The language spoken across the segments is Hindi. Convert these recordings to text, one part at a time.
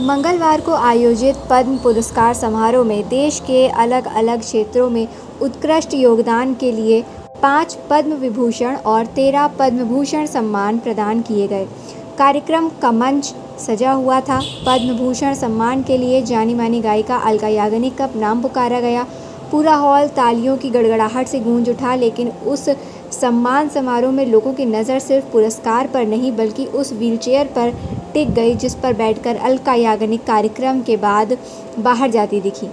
मंगलवार को आयोजित पद्म पुरस्कार समारोह में देश के अलग अलग क्षेत्रों में उत्कृष्ट योगदान के लिए 5 पद्म विभूषण और 13 पद्म भूषण सम्मान प्रदान किए गए। कार्यक्रम का मंच सजा हुआ था। पद्म भूषण सम्मान के लिए जानी मानी गायिका अलका याग्निक का नाम पुकारा गया। पूरा हॉल तालियों की गड़गड़ाहट से गूंज उठा, लेकिन उस सम्मान समारोह में लोगों की नज़र सिर्फ पुरस्कार पर नहीं बल्कि उस व्हीलचेयर पर टिक गई जिस पर बैठकर अलका याग्निक कार्यक्रम के बाद बाहर जाती दिखी।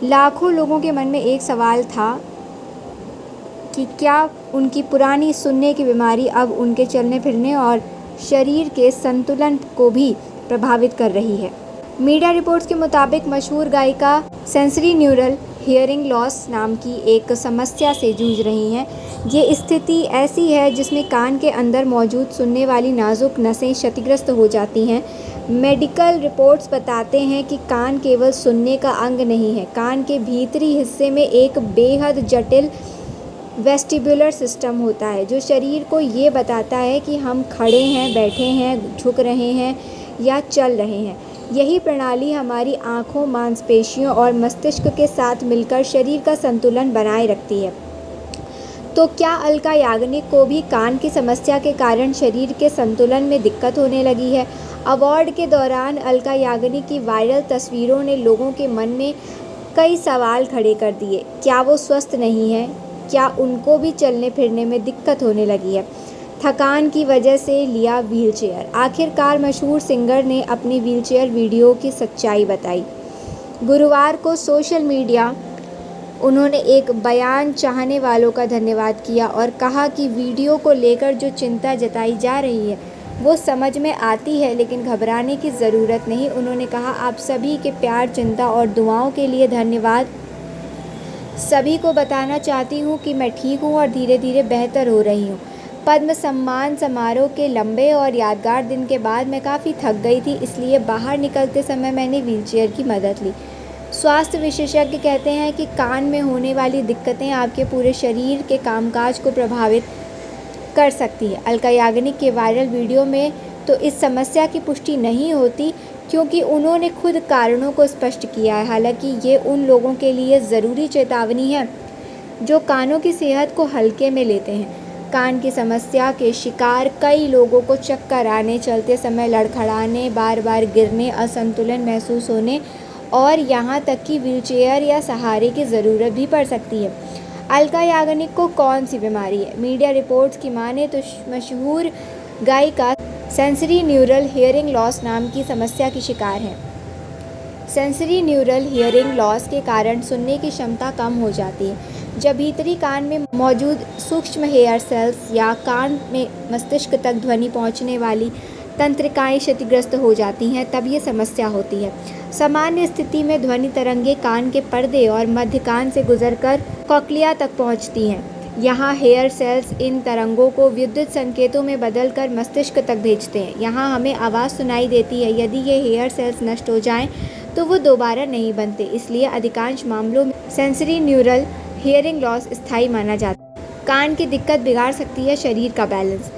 लाखों लोगों के मन में एक सवाल था कि क्या उनकी पुरानी सुनने की बीमारी अब उनके चलने फिरने और शरीर के संतुलन को भी प्रभावित कर रही है। मीडिया रिपोर्ट्स के मुताबिक मशहूर गायिका सेंसरी न्यूरल हियरिंग लॉस नाम की एक समस्या से जूझ रही हैं। ये स्थिति ऐसी है जिसमें कान के अंदर मौजूद सुनने वाली नाजुक नसें क्षतिग्रस्त हो जाती हैं। मेडिकल रिपोर्ट्स बताते हैं कि कान केवल सुनने का अंग नहीं है। कान के भीतरी हिस्से में एक बेहद जटिल वेस्टिबुलर सिस्टम होता है जो शरीर को ये बताता है कि हम खड़े हैं, बैठे हैं, झुक रहे हैं या चल रहे हैं। यही प्रणाली हमारी आँखों, मांसपेशियों और मस्तिष्क के साथ मिलकर शरीर का संतुलन बनाए रखती है। तो क्या अलका याग्निक को भी कान की समस्या के कारण शरीर के संतुलन में दिक्कत होने लगी है? अवार्ड के दौरान अलका याग्निक की वायरल तस्वीरों ने लोगों के मन में कई सवाल खड़े कर दिए। क्या वो स्वस्थ नहीं है? क्या उनको भी चलने फिरने में दिक्कत होने लगी है? थकान की वजह से लिया व्हीलचेयर। आखिरकार मशहूर सिंगर ने अपनी व्हीलचेयर वीडियो की सच्चाई बताई। गुरुवार को सोशल मीडिया उन्होंने एक बयान चाहने वालों का धन्यवाद किया और कहा कि वीडियो को लेकर जो चिंता जताई जा रही है वो समझ में आती है, लेकिन घबराने की ज़रूरत नहीं। उन्होंने कहा, आप सभी के प्यार, चिंता और दुआओं के लिए धन्यवाद। सभी को बताना चाहती हूँ कि मैं ठीक हूँ और धीरे धीरे बेहतर हो रही हूँ। पद्म सम्मान समारोह के लंबे और यादगार दिन के बाद मैं काफ़ी थक गई थी, इसलिए बाहर निकलते समय मैंने व्हीलचेयर की मदद ली। स्वास्थ्य विशेषज्ञ कहते हैं कि कान में होने वाली दिक्कतें आपके पूरे शरीर के कामकाज को प्रभावित कर सकती है। अलका याग्निक के वायरल वीडियो में तो इस समस्या की पुष्टि नहीं होती क्योंकि उन्होंने खुद कारणों को स्पष्ट किया है। हालांकि ये उन लोगों के लिए ज़रूरी चेतावनी है जो कानों की सेहत को हल्के में लेते हैं। कान की समस्या के शिकार कई लोगों को चक्कर आने, चलते समय लड़खड़ाने, बार बार गिरने, असंतुलन महसूस होने और यहाँ तक कि व्हीलचेयर या सहारे की ज़रूरत भी पड़ सकती है। अलका याग्निक को कौन सी बीमारी है? मीडिया रिपोर्ट्स की माने तो मशहूर गायिका सेंसरी न्यूरल हियरिंग लॉस नाम की समस्या की शिकार हैं। सेंसरी न्यूरल हियरिंग लॉस के कारण सुनने की क्षमता कम हो जाती है। जब भीतरी कान में मौजूद सूक्ष्म हेयर सेल्स या कान में मस्तिष्क तक ध्वनि पहुंचने वाली तंत्रिकाएं क्षतिग्रस्त हो जाती हैं, तब ये समस्या होती है। सामान्य स्थिति में ध्वनि तरंगें कान के पर्दे और मध्य कान से गुजरकर कॉक्लिया तक पहुंचती हैं। यहाँ हेयर सेल्स इन तरंगों को विद्युत संकेतों में बदलकर मस्तिष्क तक भेजते हैं। यहाँ हमें आवाज़ सुनाई देती है। यदि ये हेयर सेल्स नष्ट हो जाएं, तो वो दोबारा नहीं बनते। इसलिए अधिकांश मामलों में सेंसरी न्यूरल हियरिंग लॉस स्थायी माना जाता है। कान की दिक्कत बिगाड़ सकती है शरीर का बैलेंस।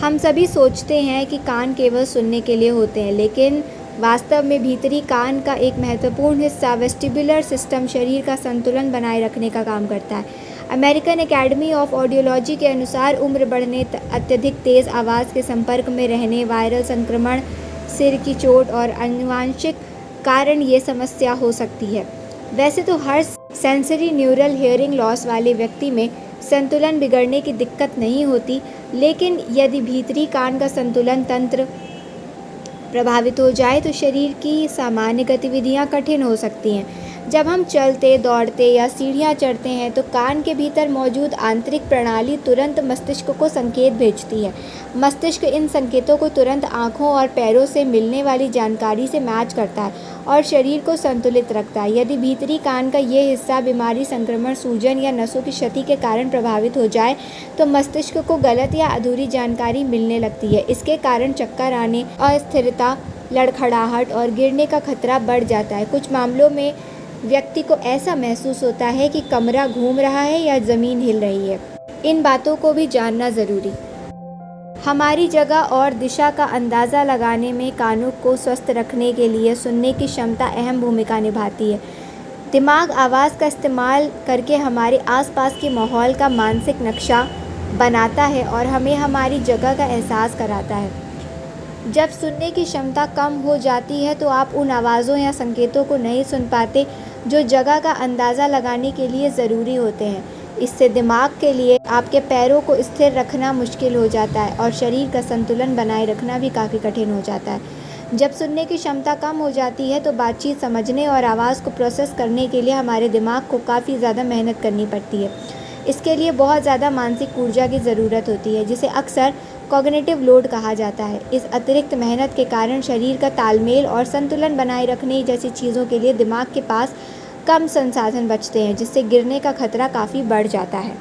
हम सभी सोचते हैं कि कान केवल सुनने के लिए होते हैं, लेकिन वास्तव में भीतरी कान का एक महत्वपूर्ण हिस्सा वेस्टिबुलर सिस्टम शरीर का संतुलन बनाए रखने का काम करता है। अमेरिकन एकेडमी ऑफ ऑडियोलॉजी के अनुसार उम्र बढ़ने, अत्यधिक तेज़ आवाज़ के संपर्क में रहने, वायरल संक्रमण, सिर की चोट और आनुवंशिक कारण ये समस्या हो सकती है। वैसे तो हर सेंसरी न्यूरल हियरिंग लॉस वाले व्यक्ति में संतुलन बिगड़ने की दिक्कत नहीं होती, लेकिन यदि भीतरी कान का संतुलन तंत्र प्रभावित हो जाए तो शरीर की सामान्य गतिविधियां कठिन हो सकती हैं। जब हम चलते, दौड़ते या सीढ़ियां चढ़ते हैं तो कान के भीतर मौजूद आंतरिक प्रणाली तुरंत मस्तिष्क को संकेत भेजती है। मस्तिष्क इन संकेतों को तुरंत आँखों और पैरों से मिलने वाली जानकारी से मैच करता है और शरीर को संतुलित रखता है। यदि भीतरी कान का ये हिस्सा बीमारी, संक्रमण, सूजन या नसों की क्षति के कारण प्रभावित हो जाए तो मस्तिष्क को गलत या अधूरी जानकारी मिलने लगती है। इसके कारण चक्कर आने, अस्थिरता, लड़खड़ाहट और गिरने का खतरा बढ़ जाता है। कुछ मामलों में व्यक्ति को ऐसा महसूस होता है कि कमरा घूम रहा है या ज़मीन हिल रही है। इन बातों को भी जानना ज़रूरी। हमारी जगह और दिशा का अंदाज़ा लगाने में कानों को स्वस्थ रखने के लिए सुनने की क्षमता अहम भूमिका निभाती है। दिमाग आवाज़ का इस्तेमाल करके हमारे आसपास के माहौल का मानसिक नक्शा बनाता है और हमें हमारी जगह का एहसास कराता है। जब सुनने की क्षमता कम हो जाती है तो आप उन आवाज़ों या संकेतों को नहीं सुन पाते जो जगह का अंदाज़ा लगाने के लिए ज़रूरी होते हैं। इससे दिमाग के लिए आपके पैरों को स्थिर रखना मुश्किल हो जाता है और शरीर का संतुलन बनाए रखना भी काफ़ी कठिन हो जाता है। जब सुनने की क्षमता कम हो जाती है तो बातचीत समझने और आवाज़ को प्रोसेस करने के लिए हमारे दिमाग को काफ़ी ज़्यादा मेहनत करनी पड़ती है। इसके लिए बहुत ज़्यादा मानसिक ऊर्जा की ज़रूरत होती है, जिसे अक्सर कॉग्निटिव लोड कहा जाता है। इस अतिरिक्त मेहनत के कारण शरीर का तालमेल और संतुलन बनाए रखने जैसी चीज़ों के लिए दिमाग के पास कम संसाधन बचते हैं, जिससे गिरने का खतरा काफ़ी बढ़ जाता है।